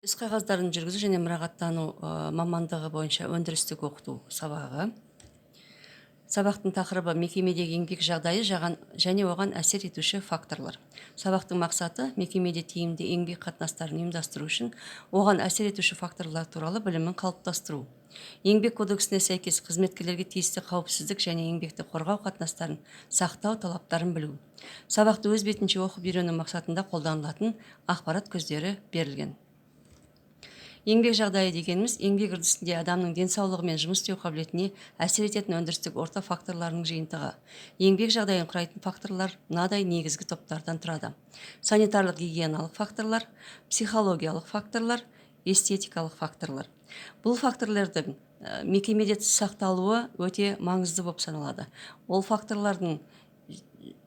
Іс қағаздарын жүргізу және мұрағаттану мамандығы бойынша өндірістік оқыту сабағы. Сабақтың тақырыбы мекемедегі еңбек жағдайы және оған әсер етуші факторлар. Сабақтың мақсаты мекемеде тиімді еңбек қатынастарын ұйымдастыру үшін оған әсер етуші факторлар туралы білімін қалыптастыру. Еңбек кодексіне сәйкес қызметкерлерге тиісті қауіпсіздік және еңбекті қорғау қатынастарын сақтау талаптарын білу. Сабақты өз бетінше оқып үйрену мақсатында қолданылатын ақпарат көздері берілген. Еңбек жағдайы дегеніміз еңбек үрдісінде адамның денсаулығы мен жұмыс істеу қабілетіне әсер ететін өндірістік орта факторларының жиынтығы. Еңбек жағдайын құрайтын факторлар мынадай негізгі топтардан тұрады: санитарлық гигиеналық факторлар, психологиялық факторлар, эстетикалық факторлар. Бұл факторлардың мекемеде сақталуы өте маңызды болып саналады. Ол факторлардың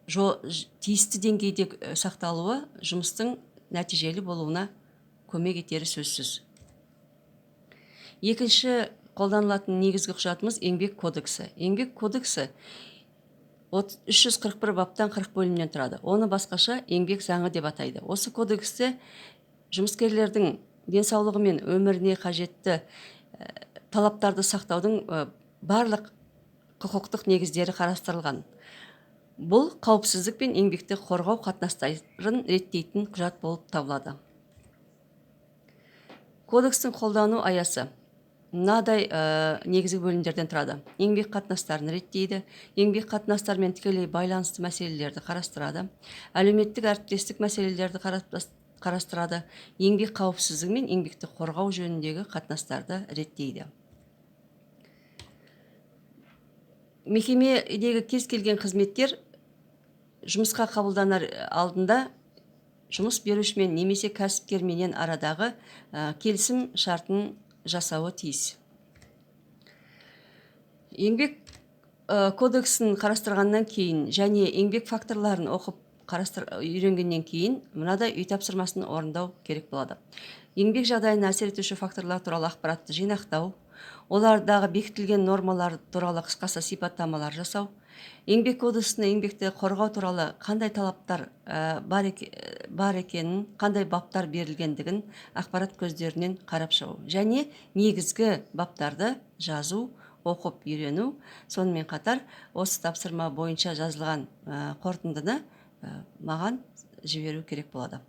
тиісті деңгейде сақталуы жұмыстың нәтижелі болуына көмек етері сөзсіз. Екінші қолданылатын негізгі құжатымыз еңбек кодексі. Еңбек кодексі 341 баптан 40 бөлімнен тұрады. Оны басқаша еңбек заңы деп атайды. Осы кодексте жұмыскерлердің денсаулығы мен өміріне қажетті талаптарды сақтаудың барлық құқықтық негіздері қарастырылған. Бұл қауіпсіздік пен еңбекті қорғау қатынастарын реттейтін құжат болып табылады. Кодекстің қолдану аясы мынадай негізгі бөлімдерден тұрады: еңбек қатынастарын реттейді, еңбек қатынастарымен тікелей байланысты мәселелерді қарастырады, әлеуметтік әріптестік мәселелерді қарастырады, еңбек қауіпсіздігі мен еңбекті қорғау жөніндегі қатынастарды реттейді. Мекемедегі кез келген қызметкер жұмысқа қабылданар алдында жұмыс берушімен немесе кәсіпкерменен арадағы келісім шартын жасауы тиіс. Еңбек кодексін қарастырғаннан кейін және еңбек факторларын оқып үйренгеннен кейін мынадай үй тапсырмасын орындау керек болады: еңбек жағдайына әсер етуші факторлар туралы ақпаратты жинақтау, олардағы бекітілген нормалар туралы қысқаша сипаттамалар жасау, еңбек кодексіне еңбекті қорғау туралы қандай талаптар бар екенін, қандай баптар берілгендігін ақпарат көздерінен қарап шығу және негізгі баптарды жазу, оқып үйрену. Сонымен қатар осы тапсырма бойынша жазылған қорытындыны маған жіберу керек болады.